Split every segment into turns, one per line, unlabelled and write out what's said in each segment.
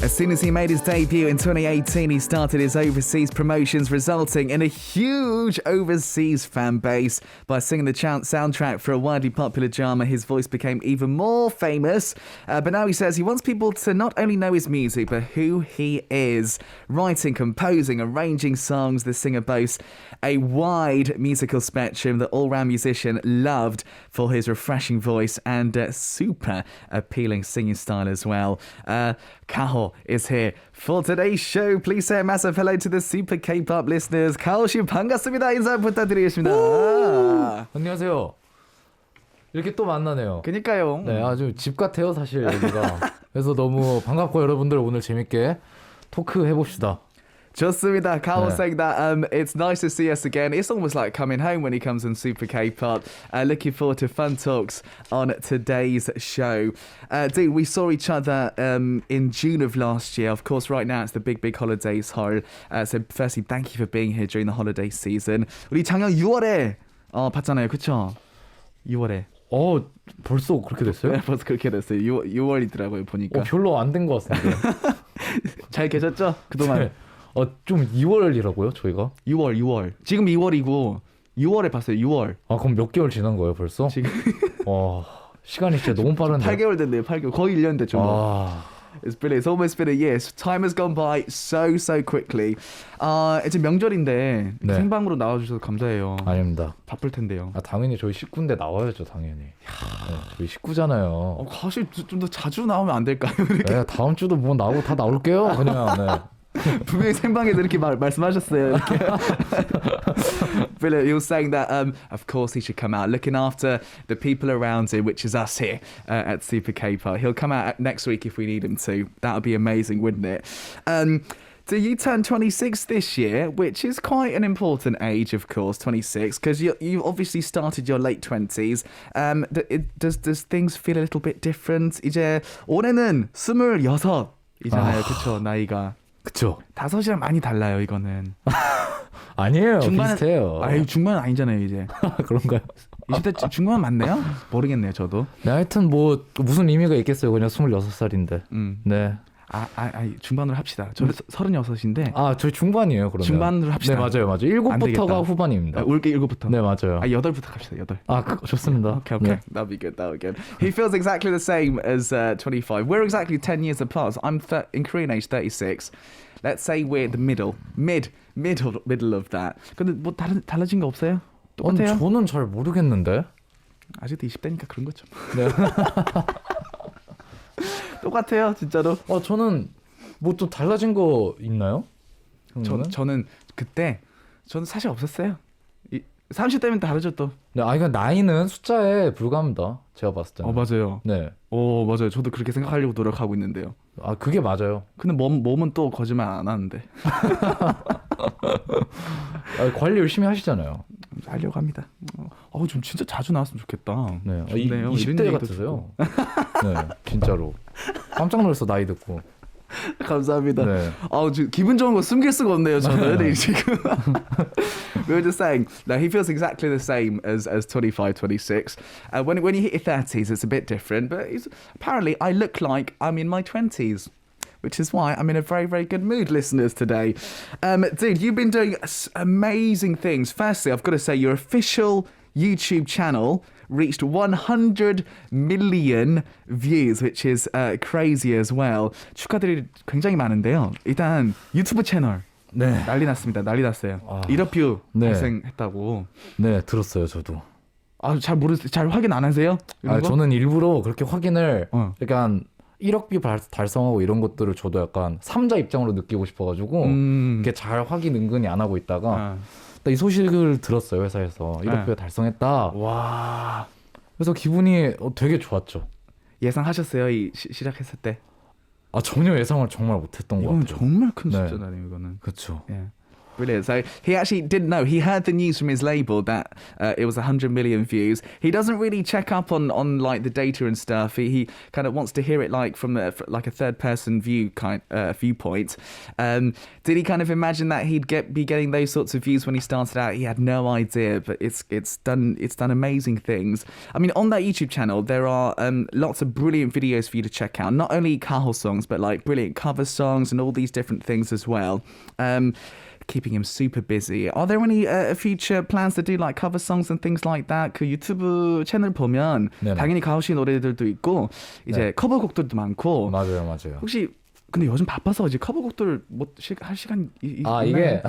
As soon as he made his debut in 2018, he started his overseas promotions, resulting in a huge overseas fan base. By singing the soundtrack for a widely popular drama, his voice became even more famous. But now he says he wants people to not only know his music, but who he is. Writing, composing, arranging songs, the singer boasts a wide musical spectrum. The all-round musician loved for his refreshing voice and super appealing singing style as well. Gaho is here for today's show. Please say a massive hello to the super K-pop listeners. 가호 씨 반갑습니다. 인사 부탁드리겠습니다.
안녕하세요. 이렇게 또 만나네요.
그니까요.
네, 아주 집 같아요, 사실 여기가. 그래서 너무 반갑고 여러분들 오늘 재밌게 토크 해봅시다.
좋습니다. Gaho saying that it's nice to see us again. It's almost like coming home when he comes on Super K-pop. Looking forward to fun talks on today's show. Dude, we saw each other in June of last year. Of course, right now it's the big holidays, Hol. So firstly, thank you for being here during the holiday season. 우리 작년 6월에 봤잖아요. 그쵸? 6월에.
벌써 그렇게 됐어요?
네, 벌써 그렇게 됐어요. 6월이더라고요, 보니까.
별로 안 된 것 같은데.
잘 계셨죠? 그동안.
네. 좀 2월이라고요, 저희가?
6월. 지금 2월이고 6월에 봤어요. 6월.
그럼 몇 개월 지난 거예요, 벌써?
지금
시간이 진짜 너무 빠른데.
8개월 됐네요. 8개월. 거의 1년 됐죠. It's brilliant. It's almost been a year. Time has gone by so quickly. 이제 명절인데 생방으로 나와주셔서 감사해요.
아닙니다.
바쁠 텐데요.
당연히 저희 식구인데 나와야죠, 당연히. 네, 저희 식구잖아요.
사실 좀 더 자주 나오면 안 될까요? 이렇게?
네, 다음 주도 뭐 나오고 다 나올게요, 그냥. 네.
분명히 생방에도 이렇게 말씀하셨어요. 이렇게. Brilliant. He was saying that, of course, he should come out looking after the people around him, which is us here at Super K-pop. He'll come out next week if we need him to. That would be amazing, wouldn't it? So you turned 26 this year, which is quite an important age, of course, 26, because you obviously started your late 20s. Does things feel a little bit different? 이제 올해는 26이잖아요, 그쵸, 나이가.
그쵸.
5이랑 많이 달라요, 이거는.
아니에요, 비슷해요.
중반은 아니잖아요, 이제.
그런가요?
20대 중반 맞나요? 모르겠네요, 저도.
네, 하여튼 뭐 무슨 의미가 있겠어요, 그냥 26살인데. 네.
중반으로 합시다. 저 36인데.
저희 중반이에요, 그러면.
중반으로 합시다.
네, 맞아요. 7부터가 후반입니다.
올게 7부터.
네, 맞아요.
8부터 갑시다, 8.
좋습니다.
Okay. 네. That'll be good. He feels exactly the same as 25. We're exactly 10 years apart. I'm in Korean age 36. Let's say we're the middle of that. 근데 뭐 달라진 거 없어요? 똑같아요?
저는 잘 모르겠는데.
아직도 20대니까 그런 거죠.
네.
똑같아요, 진짜로.
저는 뭐 또 달라진 거 있나요?
저는 그때 저는 사실 없었어요. 30대면 다르죠 또.
네, 그러니까 나이는 숫자에 불과합니다. 제가 봤을 때는.
맞아요.
네.
맞아요. 저도 그렇게 생각하려고 노력하고 있는데요.
그게 맞아요.
근데 몸은 또 거짓말 안 하는데.
관리 열심히 하시잖아요.
하려고 합니다. 좀 진짜 자주 나왔으면 좋겠다.
네.
좋네요.
20대 같으세요. 네, 진짜로. 깜짝 놀랐어, 나이 듣고.
감사합니다.
네.
지금 기분 좋은 거 숨길 수가 없네요, 저는. 네, 지금. We were just saying, no, he feels exactly the same as 25, 26. When you hit your 30s, it's a bit different, but apparently I look like I'm in my 20s. Which is why I'm in a very good mood, listeners, today. Dude, you've been doing amazing things. Firstly, I've got to say, your official YouTube channel reached 100 million views, which is crazy as well. 축하드릴 굉장히 많은데요. 일단 유튜브 채널 난리 났습니다. 난리 났어요. 1억 뷰 발생했다고.
네, 들었어요, 저도.
잘 확인 안 하세요?
저는 일부러 그렇게 확인을 약간 1억 뷰 달성하고 이런 것들을 저도 약간 3자 입장으로 느끼고 싶어가지고 이렇게 잘 확인 은근히 안 하고 있다가 이 소식을 들었어요, 회사에서. 1억 뷰 달성했다.
와.
그래서 기분이 되게 좋았죠.
예상하셨어요? 시작했을 때?
전혀 예상을 정말 못했던 것 같아요.
이건 정말 큰 숫자잖아요, 이거는.
그렇죠.
예. Brilliant. So he actually didn't know. He heard the news from his label that it was 100 million views. He doesn't really check up on like the data and stuff. He kind of wants to hear it like from like a third person viewpoint. Did he kind of imagine that he'd be getting those sorts of views when he started out? He had no idea, but it's done amazing things. I mean, on that YouTube channel, there are lots of brilliant videos for you to check out. Not only Gaho songs, but like brilliant cover songs and all these different things as well. Keeping him super busy. Are there any future plans to do like cover songs and things like that? 그 유튜브 채널 보면
네네.
당연히 가오 씨 노래들도 있고 이제
네.
커버곡들도 많고.
맞아요.
혹시 근데 요즘 바빠서 이제 커버곡들 할 시간 있나요?
이게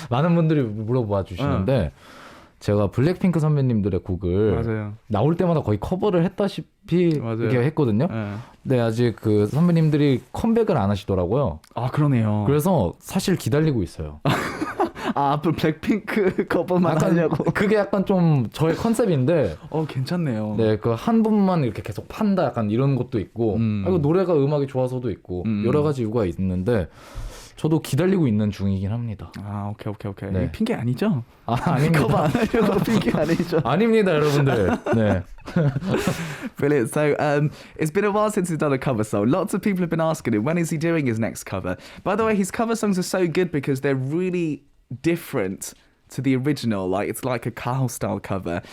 많은 분들이 물어봐 주시는데 제가 블랙핑크 선배님들의 곡을
맞아요.
나올 때마다 거의 커버를 했다시피
맞아요.
이렇게 했거든요. 네, 아직 그 선배님들이 컴백을 안 하시더라고요.
아, 그러네요.
그래서 사실 기다리고 있어요.
앞으로 블랙핑크 커버만 하려고.
그게 약간 좀 저의 컨셉인데.
괜찮네요.
네, 그 한 분만 이렇게 계속 판다 약간 이런 것도 있고, 노래가 음악이 좋아서도 있고 여러 가지 이유가 있는데. 저도 기다리고 있는 중이긴 합니다.
아, 오케이.
네.
핑계 아니죠?
아닙니다.
커버 안 하려고 핑계 아니죠?
아닙니다, 여러분들. 네.
Brilliant. So, it's been a while since he's done a cover song. Lots of people have been asking him, when is he doing his next cover? By the way, his cover songs are so good because they're really different to the original. Like, it's like a Gaho style cover.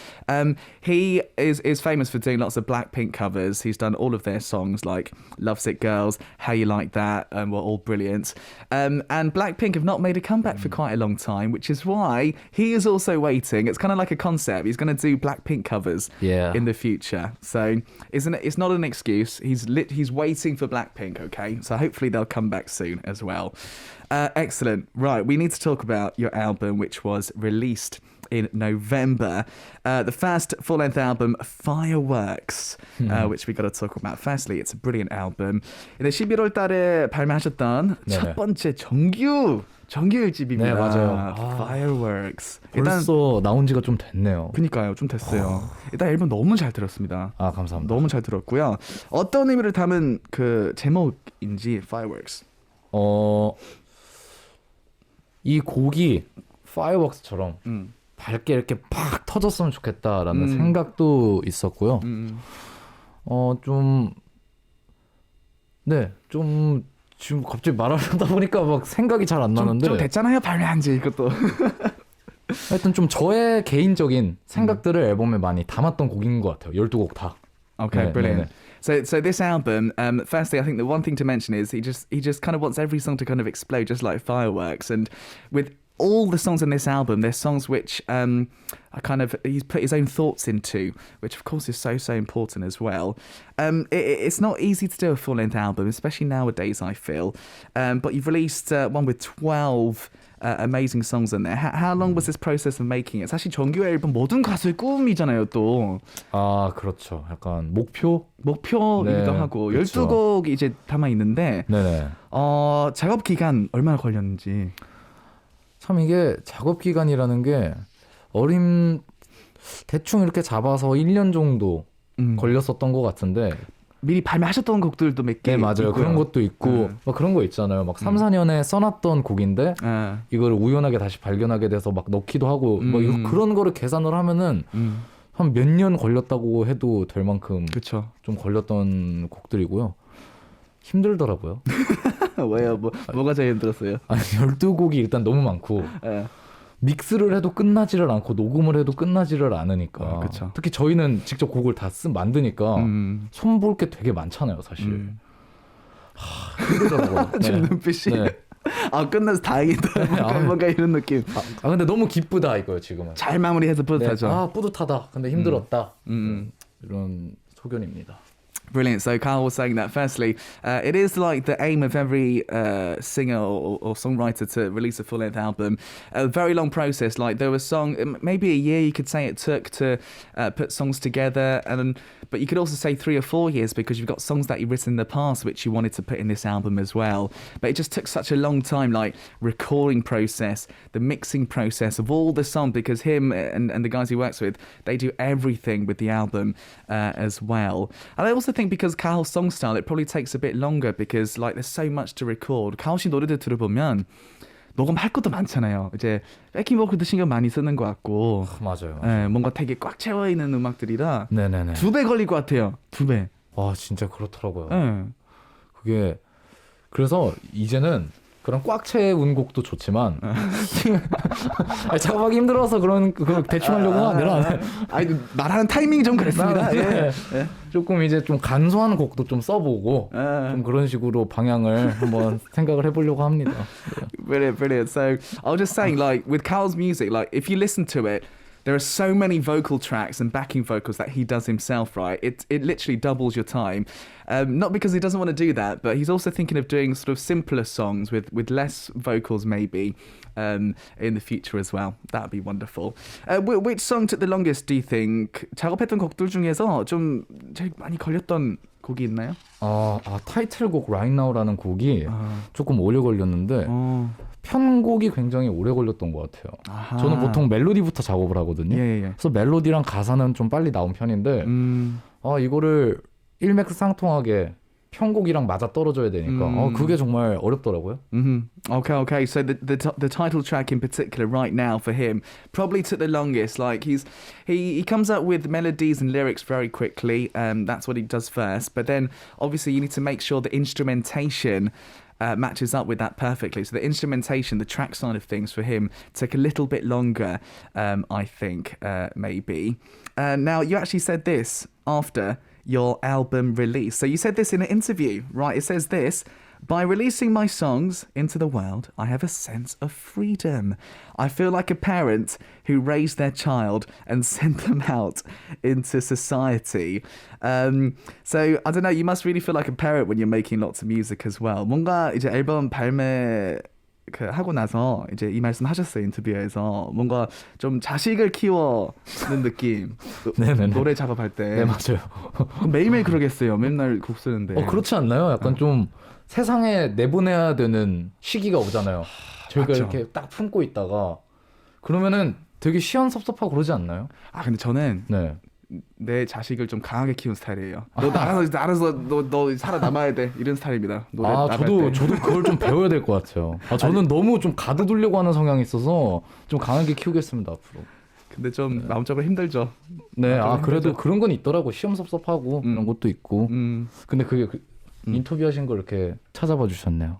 He is famous for doing lots of Blackpink covers. He's done all of their songs like Lovesick Girls, How You Like That, were all brilliant. And Blackpink have not made a comeback for quite a long time, which is why he is also waiting. It's kind of like a concept. He's going to do Blackpink covers in the future. So it's not an excuse. He's waiting for Blackpink, okay? So hopefully they'll come back soon as well. Excellent. Right, we need to talk about your album, which was released in November. The first full-length album, Fireworks, which we got to talk about. Firstly, it's a brilliant album. 11월 달에 발매하셨던 첫 번째 정규 1집입니다.
네, 맞아요.
Fireworks.
벌써 나온 지가 좀 됐네요.
그러니까요, 좀 됐어요. 일단 앨범 너무 잘 들었습니다.
감사합니다.
너무 잘 들었고요. 어떤 의미를 담은 그 제목인지 Fireworks.
이 곡이 파이어웍스처럼 밝게 이렇게 팍 터졌으면 좋겠다라는 생각도 있었고요. 좀 지금 갑자기 말하려다 보니까 막 생각이 잘 안 나는데
좀 됐잖아요, 발매한 지 이것도.
하여튼 좀 저의 개인적인 생각들을 앨범에 많이 담았던 곡인 것 같아요. 12곡 다.
Okay, brilliant. So this album, firstly, I think the one thing to mention is he just kind of wants every song to kind of explode just like fireworks. And with all the songs on this album, they're songs which are kind of he's put his own thoughts into, which of course is so important as well. It's not easy to do a full-length album, especially nowadays, I feel. But you've released one with 12 amazing songs in there. How long was this process of making it? 사실 정규 앨범 모든 가수의 꿈이잖아요, 또.
그렇죠. 약간 목표이기도
하고
그렇죠.
12곡 이제 담아 있는데 작업 기간 얼마나 걸렸는지.
참 이게 작업 기간이라는 게 대충 이렇게 잡아서 1년 정도 걸렸었던 것 같은데
미리 발매하셨던 곡들도 몇 개.
네, 맞아요. 있고요. 그런 것도 있고 막 그런 거 있잖아요. 막 3, 4년에 써놨던 곡인데 이걸 우연하게 다시 발견하게 돼서 막 넣기도 하고 뭐 그런 거를 계산을 하면은 한 몇 년 걸렸다고 해도 될 만큼
그쵸.
좀 걸렸던 곡들이고요. 힘들더라고요.
왜요? 뭐가 제일 힘들었어요?
12곡이 일단 너무 많고 믹스를 해도 끝나지를 않고 녹음을 해도 끝나지를 않으니까
그쵸.
특히 저희는 직접 곡을 다 만드니까 손볼 게 되게 많잖아요, 사실. 힘들더라고요.
지금 눈빛이 끝나서 다행이다. 뭔가 이런 느낌.
근데 너무 기쁘다 이거요, 지금은.
잘 마무리해서 뿌듯하죠.
뿌듯하다. 근데 힘들었다. 이런 소견입니다.
Brilliant. So Carl was saying that firstly, it is like the aim of every singer or songwriter to release a full-length album. A very long process. Like there was maybe a year you could say it took to put songs together, but you could also say 3 or 4 years because you've got songs that you've written in the past which you wanted to put in this album as well. But it just took such a long time, like recording process, the mixing process of all the songs, because him and the guys he works with, they do everything with the album as well. And I also think because Gaho's song style, it probably takes a bit longer because like there's so much to record. 가호 씨 노래들 들어보면 녹음할 것도 많잖아요. 이제 백킹 보컬도 신경 많이 쓰는 것 같고.
맞아요.
예, 뭔가 되게 꽉 채워 있는 음악들이라
네네네.
2배 걸릴 것 같아요. 2배.
와 진짜 그렇더라고요.
예.
그게 그래서 이제는 그런 꽉 채운 곡도 좋지만 아니, 작업하기 힘들어서 그런 대충 하려고 아니라
아니 말하는 타이밍이 좀 그랬습니다.
예. 조금 이제 좀 간소한 곡도 좀 써보고 좀 그런 식으로 방향을 한번 생각을 해보려고 합니다.
Brilliant, brilliant. So I was just saying, like with Carl's music, like if you listen to it, there are so many vocal tracks and backing vocals that he does himself, right? It literally doubles your time. Not because he doesn't want to do that, but he's also thinking of doing sort of simpler songs with less vocals maybe in the future as well. That'd be wonderful. Which song took the longest, do you think? 작업했던 곡들 중에서 좀 제일 많이 걸렸던 곡이 있나요?
타이틀곡 Right Now라는 곡이 조금 오래 걸렸는데 편곡이 굉장히 오래 걸렸던 것 같아요.
아하.
저는 보통 멜로디부터 작업을 하거든요.
예.
그래서 멜로디랑 가사는 좀 빨리 나온 편인데 이거를 일맥상통하게 편곡이랑 맞아 떨어져야 되니까 그게 정말 어렵더라고요.
Okay. So the title track in particular, Right Now, for him probably took the longest. Like he comes up with melodies and lyrics very quickly. That's what he does first. But then obviously you need to make sure the instrumentation matches up with that perfectly. So the instrumentation, the track side of things for him took a little bit longer, I think, maybe. Now, you actually said this after your album release. So you said this in an interview, right? It says this: by releasing my songs into the world, I have a sense of freedom. I feel like a parent who raised their child and sent them out into society. So I don't know, you must really feel like a parent when you're making lots of music as well. 뭔가 이제 앨범 발매 하고 나서 이제 이 말씀 하셨어요, 인터뷰에서. 뭔가 좀 자식을 키워는 느낌.
네네네.
노래 작업할 때.
네, 맞아요.
매일매일 그러겠어요. 맨날 곡 쓰는데.
그렇지 않나요? 약간 좀 세상에 내보내야 되는 시기가 오잖아요. 저희가
맞죠.
이렇게 딱 품고 있다가 그러면은 되게 시원섭섭하고 그러지 않나요?
근데 저는
네.
내 자식을 좀 강하게 키운 스타일이에요. 너 알아서 너 살아남아야 돼. 이런 스타일입니다. 노래 나갈 때.
저도 그걸 좀 배워야 될 것 같아요. 저는 너무 좀 가둬두려고 하는 성향이 있어서 좀 강하게 키우겠습니다, 앞으로.
근데 좀 마음적으로 힘들죠.
네, 그래도 그런 건 있더라고. 시험섭섭하고 그런 것도 있고. 근데 그게 인터뷰하신 걸 이렇게 찾아봐 주셨네요.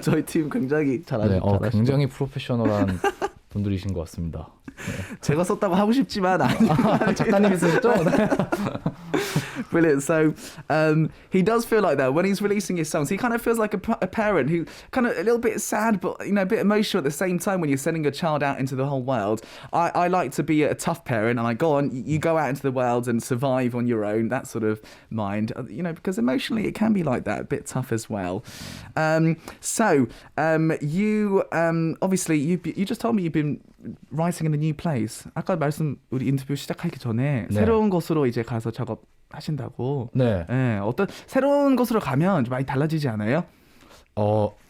저희 팀 굉장히 잘하시죠.
굉장히 프로페셔널한 분들이신 것 같습니다. 네.
제가 썼다고 하고 싶지만 아니요.
작가님이 쓰셨죠?
Brilliant. So he does feel like that when he's releasing his songs. He kind of feels like a parent who kind of a little bit sad, but a bit emotional at the same time when you're sending a child out into the whole world. I like to be a tough parent, and I go on. You go out into the world and survive on your own. That sort of mind, because emotionally it can be like that, a bit tough as well. You obviously you just told me you've been writing in a new place. 아까 우리 인터뷰 시작하기 전에 새로운 곳으로 이제 가서 작업하신다고.
네.
네. 어떤 새로운 곳으로 가면 좀 많이 달라지지 않아요?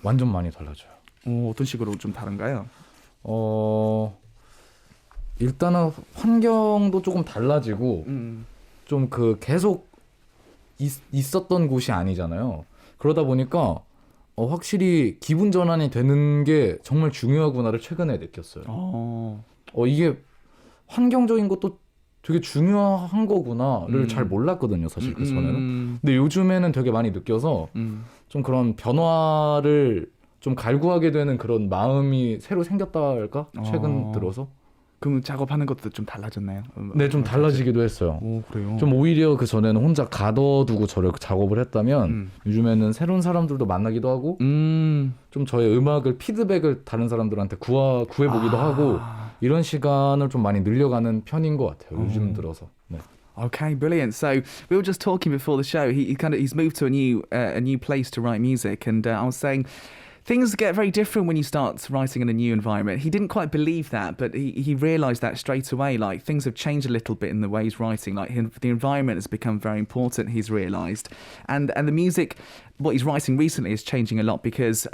완전 많이 달라져요.
어떤 식으로 좀 다른가요?
일단은 환경도 조금 달라지고 좀 계속 있었던 곳이 아니잖아요. 그러다 보니까 확실히 기분 전환이 되는 게 정말 중요하구나를 최근에 느꼈어요. 이게 환경적인 것도 되게 중요한 거구나를 잘 몰랐거든요, 사실 그 전에는. 근데 요즘에는 되게 많이 느껴서 좀 그런 변화를 좀 갈구하게 되는 그런 마음이 새로 생겼다 할까? 최근 들어서.
그럼 작업하는 것도 좀 달라졌나요?
네, 좀 달라지기도 했어요.
그래요?
좀 오히려 그 전에는 혼자 가둬두고 저를 작업을 했다면 요즘에는 새로운 사람들도 만나기도 하고 좀 저의 음악을 피드백을 다른 사람들한테 구해보기도 하고 이런 시간을 좀 많이 늘려가는 편인 것 같아요. 요즘 들어서. 네.
Okay, brilliant. So we were just talking before the show. He's moved to a new place to write music, and I was saying things get very different when you start writing in a new environment. He didn't quite believe that, but he realised that straight away. Like things have changed a little bit in the way he's writing. Like the environment has become very important. He's realised, and the music what he's writing recently is changing a lot because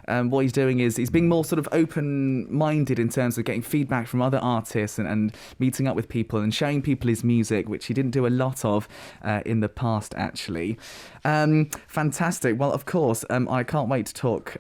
what he's doing is he's being more sort of open-minded in terms of getting feedback from other artists and meeting up with people and showing people his music, which he didn't do a lot of in the past, actually. Fantastic. Well, of course, I can't wait to talk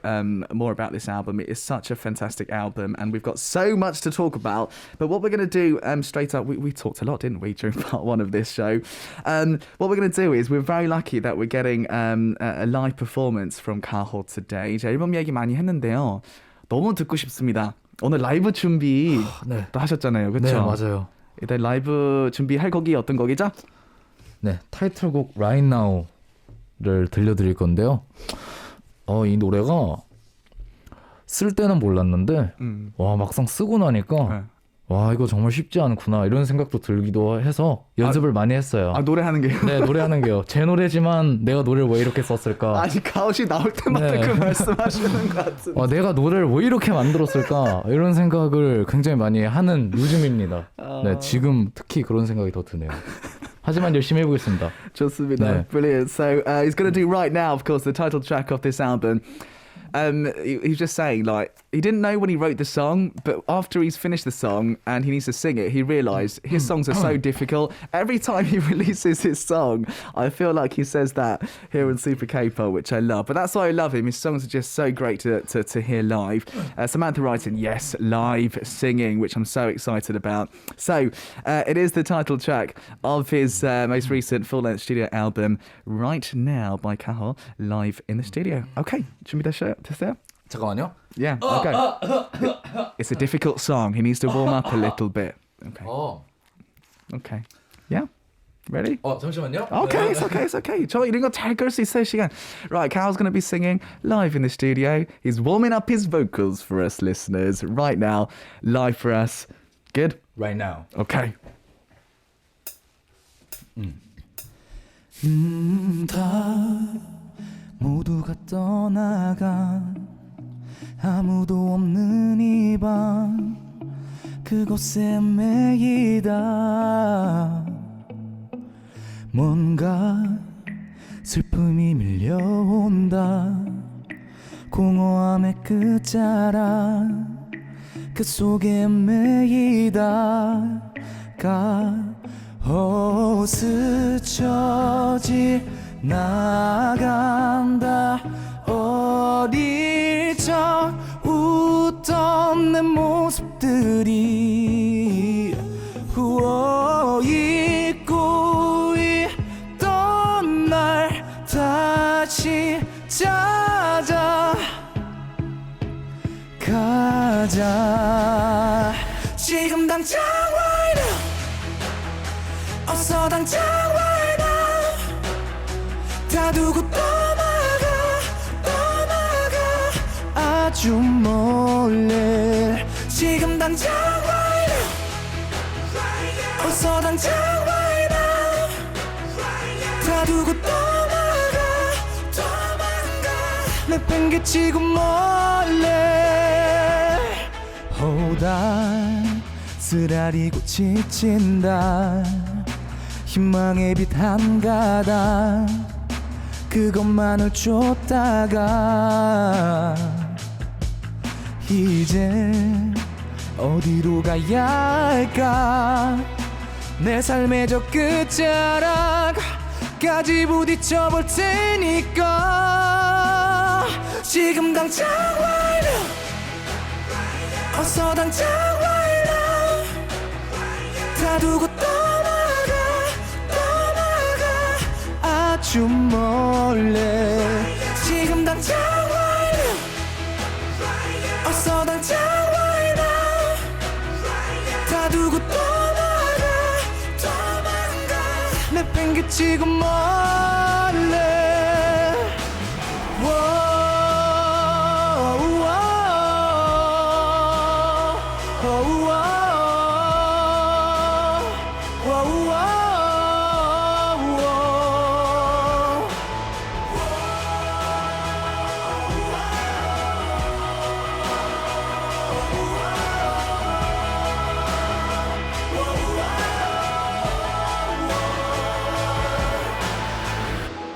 more about this album. It is such a fantastic album, and we've got so much to talk about. But what we're going to do straight up, we talked a lot, didn't we, during part one of this show? What we're going to do is we're very lucky that we're getting a live performance from Gaho today. 이제 앨범 얘기 많이 했는데요. 너무 듣고 싶습니다. 오늘 라이브 준비
네.
또 하셨잖아요. 그렇죠?
네, 맞아요.
일단 라이브 준비할 곡이 어떤 곡이죠?
네, 타이틀곡 Right Now를 들려드릴 건데요. 이 노래가 쓸 때는 몰랐는데 와 막상 쓰고 나니까 와 이거 정말 쉽지 않구나 이런 생각도 들기도 해서 연습을 많이 했어요.
노래하는 게요?
네, 노래하는 게요. 제 노래지만 내가 노래를 왜 이렇게 썼을까?
아니 가오씨 나올 때마다
네.
그 말씀하시는 것 같은데.
내가 노래를 왜 이렇게 만들었을까? 이런 생각을 굉장히 많이 하는 요즘입니다. 네, 지금 특히 그런 생각이 더 드네요. 하지만 열심히 해보겠습니다.
좋습니다.
네.
Brilliant. So he's going to do Right Now, of course, the title track of this album. He's just saying, like, he didn't know when he wrote the song, but after he's finished the song and he needs to sing it, he realised his songs are so difficult. Every time he releases his song, I feel like he says that here in Super K-pop, which I love. But that's why I love him. His songs are just so great to hear live. Samantha writing, yes, live singing, which I'm so excited about. So it is the title track of his most recent full-length studio album, Right Now by Gaho, live in the studio. Okay, 준비됐어요?
잠깐만요.
Yeah, okay. It's a difficult song. He needs to warm up a little bit. Okay. Okay. Yeah. Ready?
잠시만요.
Okay, it's okay. 저 이런 거 잘 끌 수 있어요, 시간. Right, Cal's going to be singing live in the studio. He's warming up his vocals for us listeners right now, live for us. Good?
Right Now.
Okay.
다 모두가 떠나가 아무도 없는 이 밤 그곳에 매이다 뭔가 슬픔이 밀려온다 공허함의 끝자락 그 속에 매이다 스쳐지 나간다 어릴 적 웃던 내 모습들이 잊고 있던 날 다시 찾아가자 지금 당장 right now 어서 당장 right now 다 두고 떠나가 아주 멀리 지금 당장 right now 어서 당장 right now 다 두고 떠나가 내팽개치고 멀리 쓰라리고 지친다 희망의 빛 한 가닥 그것만을 쫓다가 이제 어디로 가야 할까 내 삶의 저 끝자락까지 부딪혀 볼 테니까 지금 당장 right now 어서 당장 right now 다 두고 떠나가 아주 멀리 지금 당장 right now 어서 당장 right now 다 두고 떠나가 내팽개치고 멀리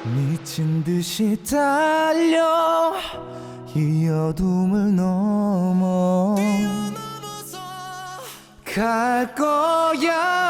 미친 듯이 달려 이 어둠을 넘어 갈 거야.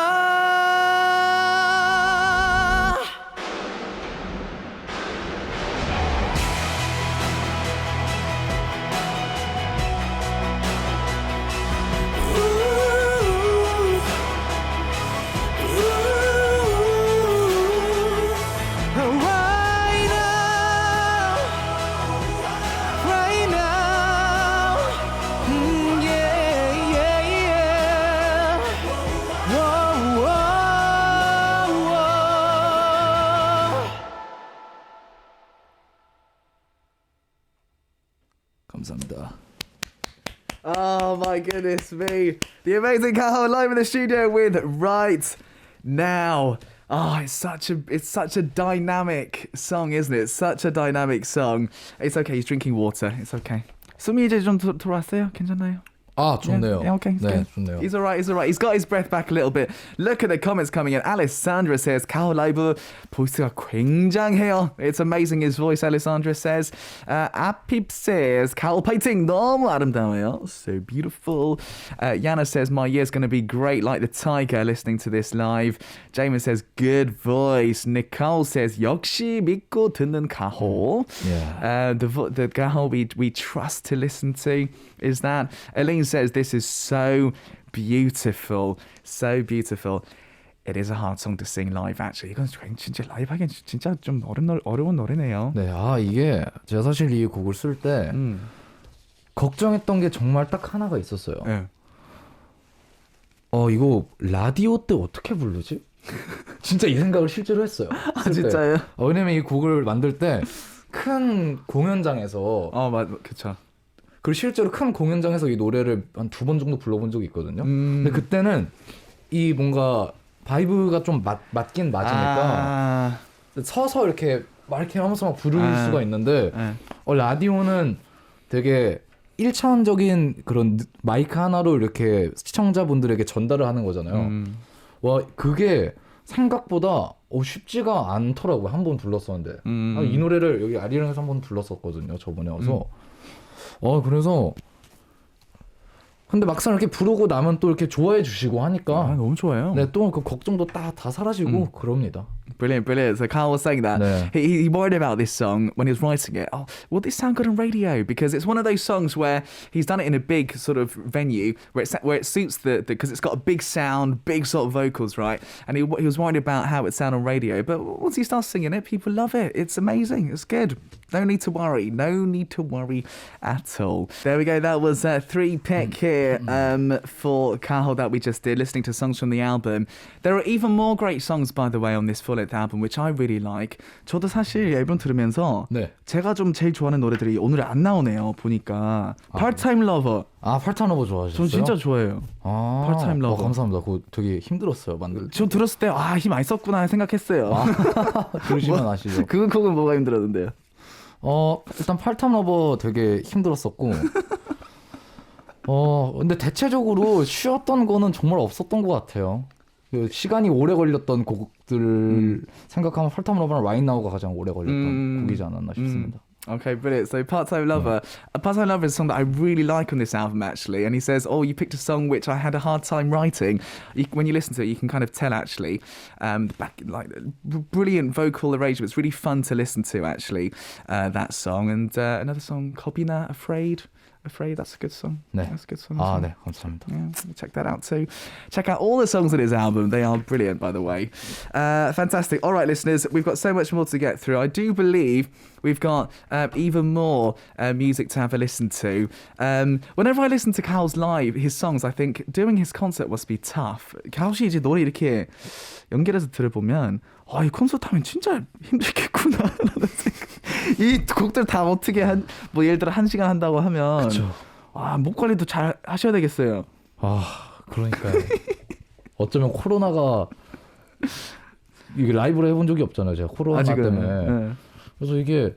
감사합니다.
Oh my goodness me. The amazing Gaho live in the studio with Right Now. Oh, it's such a dynamic song, isn't it? Such a dynamic song. It's okay, he's drinking water. It's okay. 숨이 이제 좀 돌아왔어요? 괜찮나요?
아, 좋네요.
Yeah, okay,
네,
good.
좋네요.
He's alright. He's got his breath back a little bit. Look at the comments coming in. Alessandra says, Gaho 라이브 보이스가 굉장해요. It's amazing his voice, Alessandra says. Apip says, Gaho 파이팅 너무 아름다워요. So beautiful. Yana says, my year's going to be great like the tiger listening to this live. Jamin says, good voice. Nicole says, 역시 믿고 듣는 Gaho.
Yeah.
The Gaho we trust to listen to is that. Aline says, this is so beautiful. So beautiful. It is a hard song to sing live, actually. 이건 진짜 라이브 하기엔 진짜 좀 어려운 노래네요.
네, 이게 제가 사실 이 곡을 쓸 때 걱정했던 게 정말 딱 하나가 있었어요.
네.
이거 라디오 때 어떻게 부르지? 진짜 이 생각을 실제로 했어요.
진짜요?
왜냐면 이 곡을 만들 때 큰 공연장에서
그쵸.
그리고 실제로 큰 공연장에서 이 노래를 한 2번 정도 불러본 적이 있거든요. 근데 그때는 이 뭔가 바이브가 좀 맞긴 맞으니까 서서 이렇게 하면서 막 부를 수가 있는데 라디오는 되게 1차원적인 그런 마이크 하나로 이렇게 시청자분들에게 전달을 하는 거잖아요. 와, 그게 생각보다 쉽지가 않더라고요. 한 번 불렀었는데 이 노래를 여기 아리랑에서 한 번 불렀었거든요. 저번에 와서 그래서 근데 막상 이렇게 부르고 나면 또 이렇게 좋아해 주시고 하니까
너무 좋아요.
네, 또 그 걱정도 다 사라지고 그럽니다.
Brilliant. So Carl was saying that he worried about this song when he was writing it. Oh, will this sound good on radio? Because it's one of those songs where he's done it in a big sort of venue where it suits the because it's got a big sound, big sort of vocals, right? And he was worried about how it sound on radio. But once he starts singing it, people love it. It's amazing. It's good. No need to worry. No need to worry at all. There we go. That was 3 pick here for Gaho that we just did, listening to songs from the album. There are even more great songs, by the way, on this full length album, which I really like. 저도 사실 앨범 들으면서 제가 좀 제일 좋아하는 노래들이 오늘 안 나오네요. 보니까 Part-Time Lover.
Part-Time Lover 좋아하셨어요?
전 진짜 좋아해요. Part-Time Lover.
감사합니다. 그거 되게 힘들었어요, 만들 때.
저 들었을 때 힘 많이 썼구나 생각했어요.
그러시면 아시죠?
그 곡은 뭐가 힘들었는데요?
일단 Part-Time Lover 되게 힘들었었고 근데 대체적으로 쉬웠던 거는 정말 없었던 것 같아요. 시간이 오래 걸렸던 곡들 생각하면 Part-Time Lover랑 Right Now가 가장 오래 걸렸던 곡이지 않았나 싶습니다.
Okay, brilliant. So Part-Time Lover. Part-Time Lover is a song that I really like on this album, actually. And he says, you picked a song which I had a hard time writing. When you listen to it, you can kind of tell, actually. Brilliant vocal arrangement. It's really fun to listen to, actually, that song. And another song, Kobina, Afraid, that's a good song.
네.
That's a good song.
네, 감사합니다.
Yeah, check that out too. Check out all the songs on his album. They are brilliant, by the way. Fantastic. All right, listeners, we've got so much more to get through. I do believe we've got even more music to have a listen to. Whenever I listen to Gaho's live, his songs, I think doing his concert must be tough. Gaho 씨 이제 노래 이렇게 연결해서 들어보면 이 콘서트 하면 진짜 힘들겠구나 라는 생각. 이 곡들 다 어떻게 예를 들어 1시간 한다고 하면
그쵸.
목 관리도 잘 하셔야 되겠어요.
그러니까요. 어쩌면 코로나가 이게 라이브로 해본 적이 없잖아요. 제가 코로나 때문에. 그래서 이게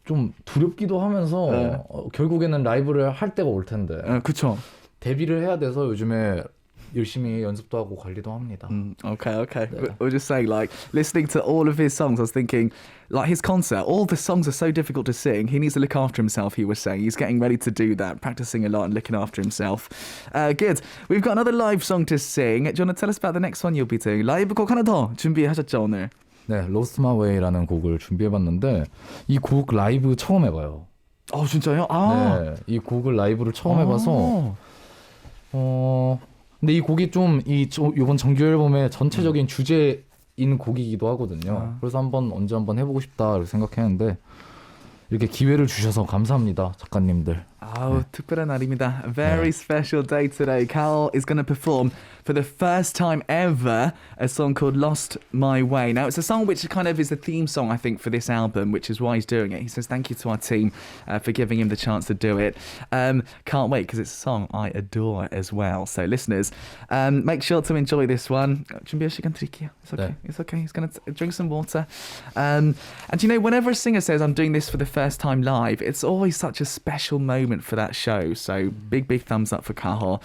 좀 두렵기도 하면서 결국에는 라이브를 할 때가 올 텐데.
그쵸.
데뷔를 해야 돼서 요즘에 열심히 연습도 하고 관리도 합니다.
Okay. We're just saying, like, listening to all of his songs, I was thinking, like, his concert, all the songs are so difficult to sing. He needs to look after himself, he was saying. He's getting ready to do that, practicing a lot and looking after himself. Good. We've got another live song to sing. Do you want to tell us about the next one you'll be doing? 라이브 곡 하나 더 준비하셨죠, 오늘?
네, Lost My Way라는 곡을 준비해봤는데 이 곡 라이브 처음 해봐요.
진짜요?
네, 이 곡을 라이브를 처음 해봐서 근데 이 곡이 좀 이번 정규 앨범의 전체적인 주제인 곡이기도 하거든요. 그래서 언제 한번 해보고 싶다 이렇게 생각했는데 이렇게 기회를 주셔서 감사합니다, 작가님들.
특별한 날입니다. A very special day today. Carl is going to perform for the first time ever a song called Lost My Way. Now, it's a song which kind of is the theme song, I think, for this album, which is why he's doing it. He says thank you to our team for giving him the chance to do it. Can't wait, because it's a song I adore as well. So, listeners, make sure to enjoy this one. 준비할 시간 드릴게요. It's okay. It's okay. He's going to drink some water. And you know, whenever a singer says, I'm doing this for the first time live, it's always such a special moment for that show. So big thumbs up for Gaho.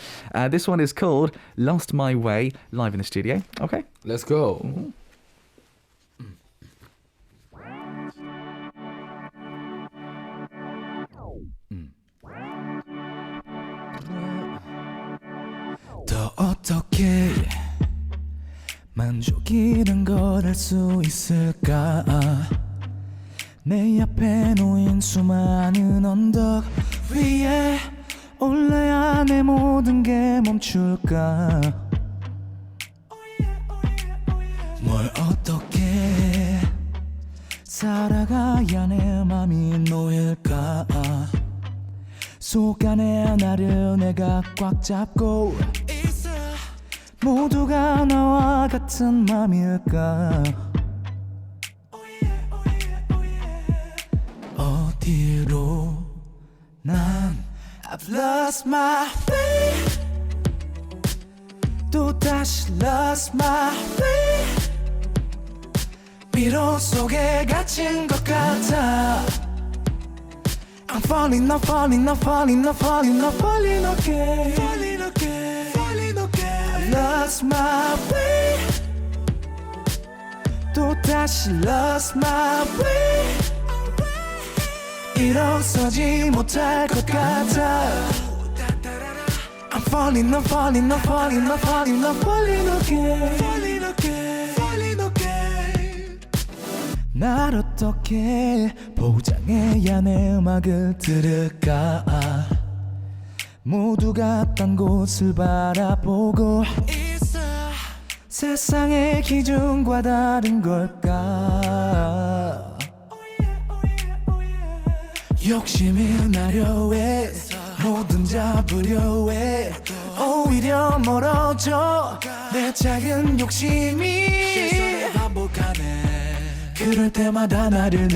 This one is called Lost My Way, live in the studio. Okay,
let's go.
더 어떻게 만족이란 걸 알 수 있을까? 내 앞에 놓인 수많은 언덕 위에 올라야 내 모든 게 멈출까? 뭘 어떻게 살아가야 내 맘이 놓일까? 속안에 나를 내가 꽉 잡고 있어. 모두가 나와 같은 맘일까? 어디로 난 I've lost my way. 또 다시 lost my way. 미로 속에 갇힌 것 같아. I'm falling, not falling, not falling, not falling, not falling again. Falling again, falling again. I lost my way. 또 다시 lost my way. 일어서지 못할 것 같아. I'm falling, not falling, not falling, not falling, not falling again. Falling again, falling again. 날 어떻게 보장해야 내 음악을 들을까? 모두가 딴 곳을 바라보고 있어. 세상의 기준과 다른 걸까? 욕심이 나려 해. 모든 잡으려 해. 오히려 멀어져 내 작은 욕심이. 실수를 반복하네. 그럴 때마다 나를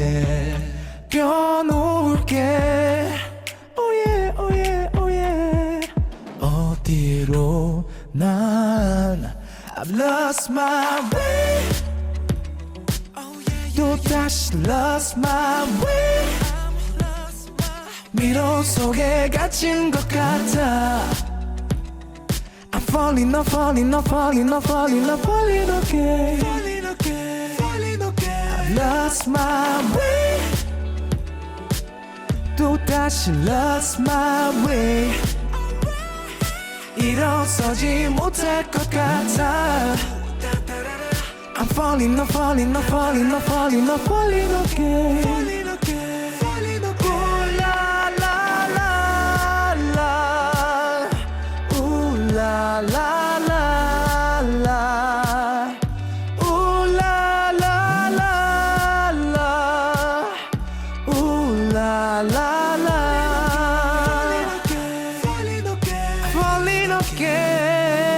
내려놓을게. Oh yeah, oh yeah, oh yeah. 어디로 난 I've lost my way. 또 다시 lost my way. 미로 속에 갇힌 것 같아. I'm falling, not falling, not falling, not falling, not falling again. Falling again, falling again. I lost my way. 또 다시 lost my way. 일어서지 못할 것 같아. I'm falling, not falling, not falling, not falling, not falling again. Falling again, falling again. La la la la, ooh la la la la, ooh la la la. Falling again, falling again,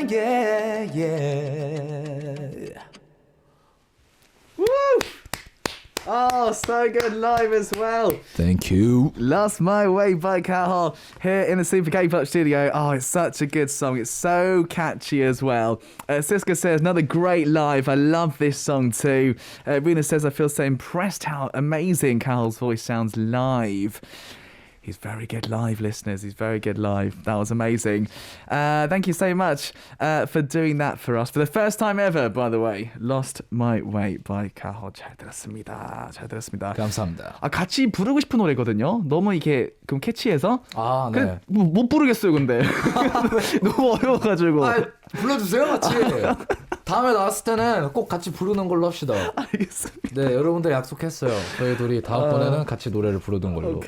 yeah, yeah.
Woo! Oh, so good live as well.
Thank you.
Lost My Way by Gaho here in the Super K-pop studio. Oh, it's such a good song. It's so catchy as well. Siska says, another great live. I love this song too. Rina says, I feel so impressed how amazing Gaho's voice sounds live. He's very good live, listeners. He's very good live. That was amazing. Thank you so much for doing that for us. For the first time ever, by the way. Lost My Way by Gaho. 잘 들었습니다. 잘 들었습니다.
감사합니다.
같이 부르고 싶은 노래거든요. 너무 이게 좀 캐치해서.
아, 네.
못 부르겠어요, 근데. 너무 어려워가지고.
불러주세요, 같이. 다음에 나왔을 때는 꼭 같이 부르는 걸로 합시다.
알겠습니다.
네, 여러분들 약속했어요. 저희 둘이 다음번에는 같이 노래를 부르는 걸로.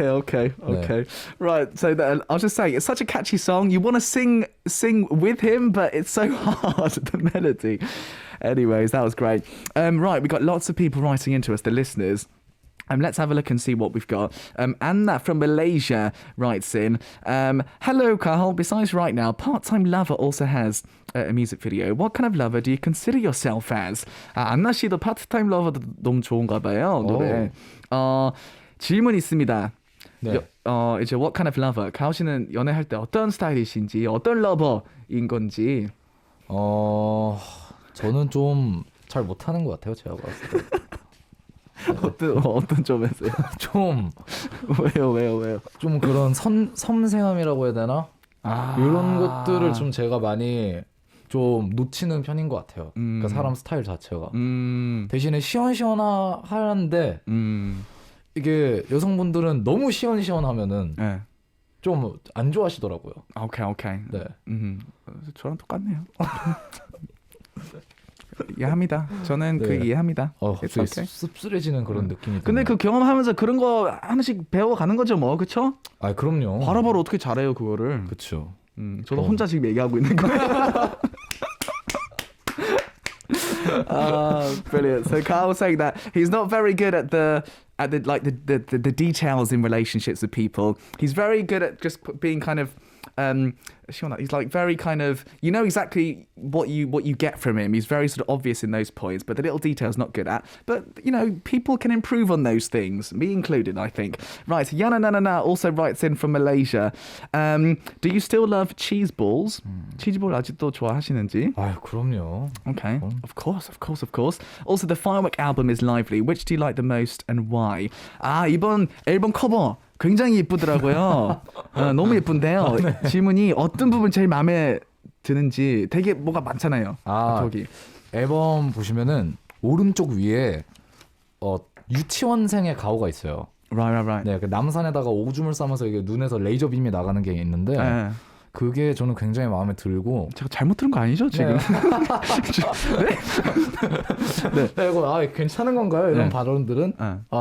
Okay. Right, so I was just saying, it's such a catchy song. You want to sing with him, but it's so hard, the melody. Anyways, that was great. Right, we got lots of people writing into us, the listeners. Let's have a look and see what we've got. Anna from Malaysia writes in, hello, Gaho. Besides Right Now, Part-Time Lover also has a music video. What kind of lover do you consider yourself as? 안나 씨도 Part-Time Lover도 너무 좋은가 봐요, 노래. 질문 있습니다.
네.
이제 what kind of lover? 가오 씨는 연애할 때 어떤 스타일이신지, 어떤 러버인 건지.
저는 좀 잘 못하는 것 같아요, 제가 봤을 때.
어떤 점에서요?
좀
왜요?
좀 그런 섬세함이라고 해야 되나? 이런 것들을 좀 제가 많이 좀 놓치는 편인 것 같아요. 그러니까 사람 스타일 자체가. 대신에 시원시원한데 이게 여성분들은 너무 시원시원하면은
네.
좀 안 좋아하시더라고요.
오케이.
네.
저랑 똑같네요. 이해합니다. 저는
네.
그 이해합니다.
갑자기
okay.
씁쓸해지는 그런 느낌이
근데
드네요.
그 경험하면서 그런 거 하나씩 배워가는 거죠, 뭐, 그렇죠?
아, 그럼요.
바로 어떻게 잘해요, 그거를.
그렇죠.
저도 혼자 지금 얘기하고 있는 거예요. Brilliant. So Carl was saying that he's not very good at the details in relationships with people. He's very good at just being kind of he's like very kind of, you know exactly what you get from him. He's very sort of obvious in those points, but the little details not good at. But you know, people can improve on those things, me included, I think. Right, Yana Nana also writes in from Malaysia. Do you still love cheese balls? 치즈볼 아직도 좋아하시는지?
아, 그럼요.
Okay, of course. Also, the Firework album is lively. Which do you like the most and why? 이번 앨범 커버 굉장히 예쁘더라고요. 너무 예쁜데요. 네. 질문이 어떤 부분 제일 마음에 드는지 되게 뭐가 많잖아요. 거기
앨범 보시면은 오른쪽 위에 유치원생의 가오가 있어요.
Right.
네, 그 남산에다가 오줌을 싸면서 이게 눈에서 레이저 빔이 나가는 게 있는데 그게 저는 굉장히 마음에 들고.
제가 잘못 들은 거 아니죠 지금?
네. 네, 이거 괜찮은 건가요? 이런 발언들은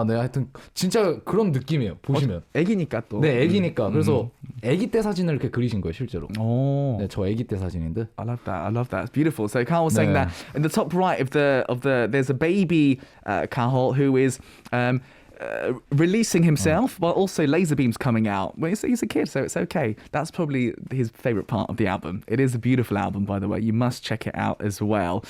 네, 하여튼 진짜 그런 느낌이에요. 보시면.
애기니까 또.
네, 애기니까. 그래서 애기 때 사진을 이렇게 그리신 거예요, 실제로. 네, 저 애기 때 사진인데.
I love that. It's beautiful. So Carl was saying that in the top right of the there's a baby Carl who is releasing himself while also laser beams coming out. Well, he's a kid, so it's okay. That's probably his favorite part of the album. It is a beautiful album, by the way. You must check it out as well.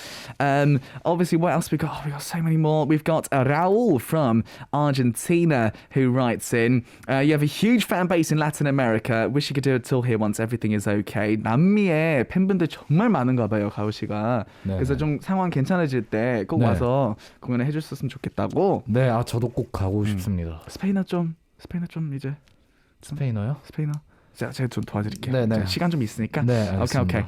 Obviously, what else we got? We got so many more. We've got Raul from Argentina who writes in, you have a huge fan base in Latin America. Wish you could do a tour here once everything is okay. 남미에 팬분들 정말 많은가 봐요, 가오 씨가.
네.
그래서 좀 상황 괜찮아질 때 꼭 와서 공연을 해줬으면 좋겠다고.
네, 저도 꼭 가고 싶습니다.
스페인어 좀 이제.
스페인어요?
스페인어. 제가 좀 도와드릴게요.
네.
시간 좀 있으니까.
네, 알겠습니다.
Okay.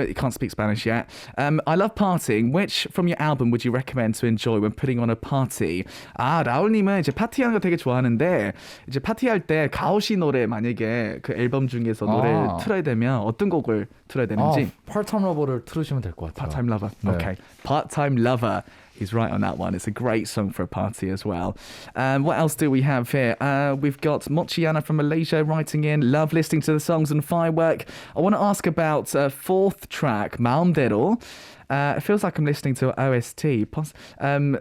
You can't speak Spanish yet. I love partying. Which from your album would you recommend to enjoy when putting on a party? 라울님은 이제 파티하는 거 되게 좋아하는데 이제 파티할 때 가오 씨 노래 만약에 그 앨범 중에서 노래를 틀어야 되면 어떤 곡을 틀어야 되는지.
Part-Time Lover를 틀으시면 될 것 같아요.
Part-Time Lover.
네.
Okay. Part-Time Lover. He's right on that one. It's a great song for a party as well. What else do we have here? We've got Mochiana from Malaysia writing in. Love listening to the songs on Firework. I want to ask about fourth track, 마음대로. It feels like I'm listening to OST.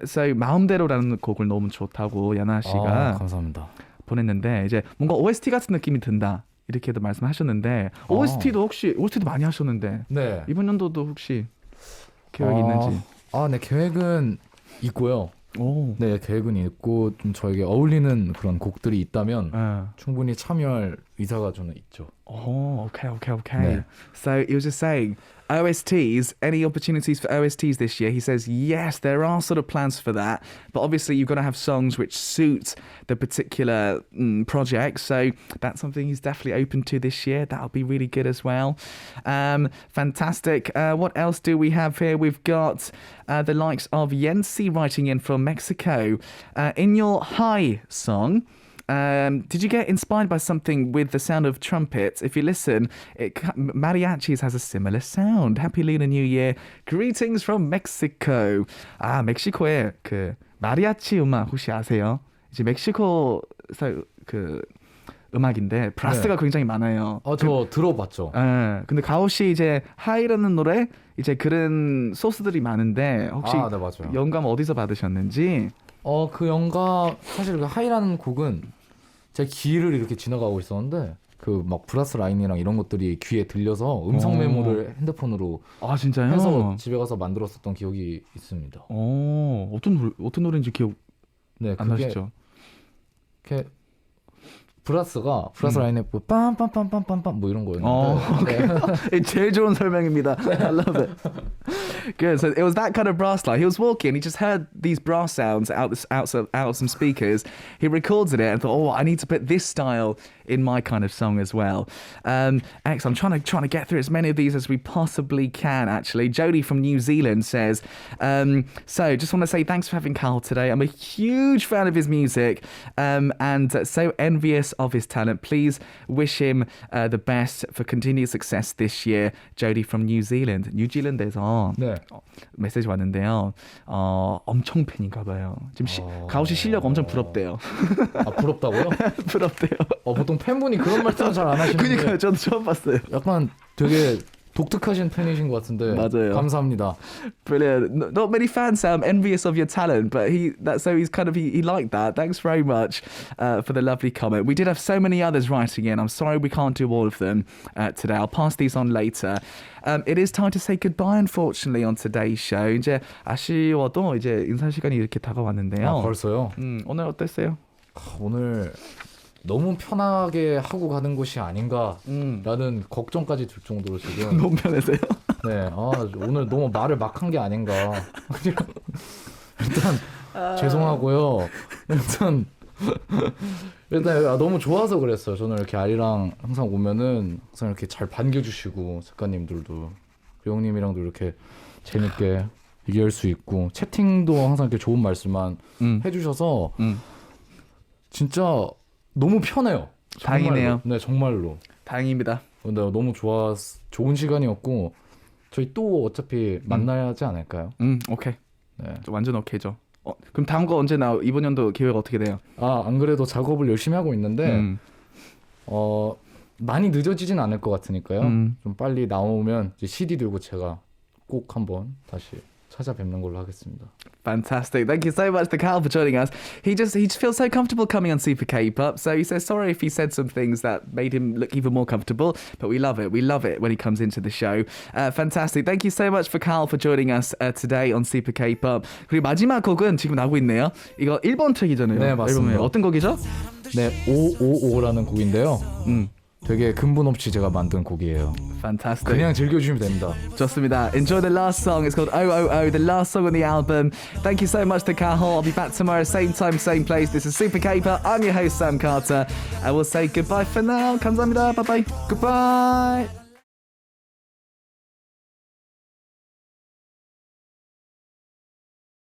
So 마음대로라는 곡을 너무 좋다고 야나 씨가
감사합니다.
보냈는데 이제 뭔가 OST 같은 느낌이 든다. 이렇게도 말씀하셨는데 OST도 많이 하셨는데
네.
이번 연도도 혹시 계획이 있는지?
네, 계획은 있고요.
오.
네, 계획은 있고 좀 저에게 어울리는 그런 곡들이 있다면 충분히 참여할 의사가 저는 있죠.
Oh, okay.
네.
So he was just saying, OSTs, any opportunities for OSTs this year? He says, yes, there are sort of plans for that. But obviously, you've got to have songs which suit the particular project. So that's something he's definitely open to this year. That'll be really good as well. Fantastic. What else do we have here? We've got the likes of Yensi writing in from Mexico. In your High song, did you get inspired by something with the sound of trumpets? If you listen, mariachis has a similar sound. Happy Lunar New Year. Greetings from Mexico. 아, 멕시코에 그 마리아치 음악 혹시 아세요? 이제 멕시코에서 그 음악인데 브라스가 굉장히 많아요.
저 들어봤죠.
예. 근데 가오 씨 이제 하이라는 노래 이제 그런 소스들이 많은데 혹시
네, 맞아요.
영감 어디서 받으셨는지?
그 영감 사실 그 하이라는 곡은 제 길을 이렇게 지나가고 있었는데 그 막 브라스 라인이랑 이런 것들이 귀에 들려서 음성 메모를 핸드폰으로
진짜요?
해서 집에 가서 만들었었던 기억이 있습니다.
어떤 노래인지 기억
네,
안 나시죠?
이렇게 브라스 라인에 뭐 빰빰빰빰빰빰 뭐 이런 거였는데
제일 좋은 설명입니다. I love it. Good. So it was that kind of brass line. He was walking. He just heard these brass sounds out of some speakers. He recorded it and thought, I need to put this style in my kind of song as well. X, I'm trying to get through as many of these as we possibly can. Actually, Jodie from New Zealand says, so just want to say thanks for having Carl today. I'm a huge fan of his music and so envious of his talent. Please wish him the best for continued success this year. Jodie from New Zealand. 뉴질랜드에서
네.
메시지 왔는데요. 엄청 팬인가 봐요. 지금 가오 씨 실력 엄청 부럽대요.
부럽다고요?
부럽대요.
보통 팬분이 그런 말씀은 잘 안 하시는데.
그러니까요. 저도 처음 봤어요.
약간 되게 독특하신 팬이신 것 같은데.
맞아요.
감사합니다.
Brilliant. Not many fans say I'm envious of your talent, but he liked that. Thanks very much for the lovely comment. We did have so many others writing in. I'm sorry we can't do all of them today. I'll pass these on later. It is time to say goodbye, unfortunately, on today's show. 이제 아쉬워도 이제 인사 시간이 이렇게 다가왔는데요.
벌써요?
오늘 어땠어요?
오늘 너무 편하게 하고 가는 것이 아닌가라는 걱정까지 들 정도로 지금
너무 편해서요?
네, 오늘 너무 말을 막 한 게 아닌가. 일단 죄송하고요. 일단 너무 좋아서 그랬어요. 저는 이렇게 아리랑 항상 오면은 항상 이렇게 잘 반겨주시고 작가님들도 형님이랑도 이렇게 재밌게 얘기할 수 있고 채팅도 항상 이렇게 좋은 말씀만 해주셔서 진짜 너무 편해요. 정말로.
다행이네요.
네, 정말로.
다행입니다.
근데 너무 좋은 시간이었고 저희 또 어차피 만나야 하지 않을까요?
오케이.
네.
완전 오케이죠. 그럼 다음 거 언제 나오? 이번 연도 계획 어떻게 돼요?
안 그래도 작업을 열심히 하고 있는데 많이 늦어지진 않을 것 같으니까요. 좀 빨리 나오면 이제 CD 들고 제가 꼭 한번 다시 찾아뵙는 걸로 하겠습니다.
Fantastic. Thank you so much to Cal for joining us. He just feels so comfortable coming on Super K-Pop. So he says sorry if he said some things that made him look even more comfortable, but we love it. We love it when he comes into the show. Fantastic. Thank you so much for Cal for joining us today on Super K-Pop. 그리고 마지막 곡은 지금 나오고 있네요. 이거 1번 트랙이잖아요.
네, 맞습니다.
앨범에. 어떤 곡이죠?
네, 555라는 곡인데요. 되게 근본 없이 제가 만든 곡이에요.
Fantastic.
그냥 즐겨주시면 됩니다.
좋습니다. Enjoy the last song. It's called 000, the last song on the album. Thank you so much to Gaho. I'll be back tomorrow, same time, same place. This is Super K-Pop. I'm your host, Sam Carter. I will say goodbye for now. 감사합니다. Bye-bye.
Goodbye.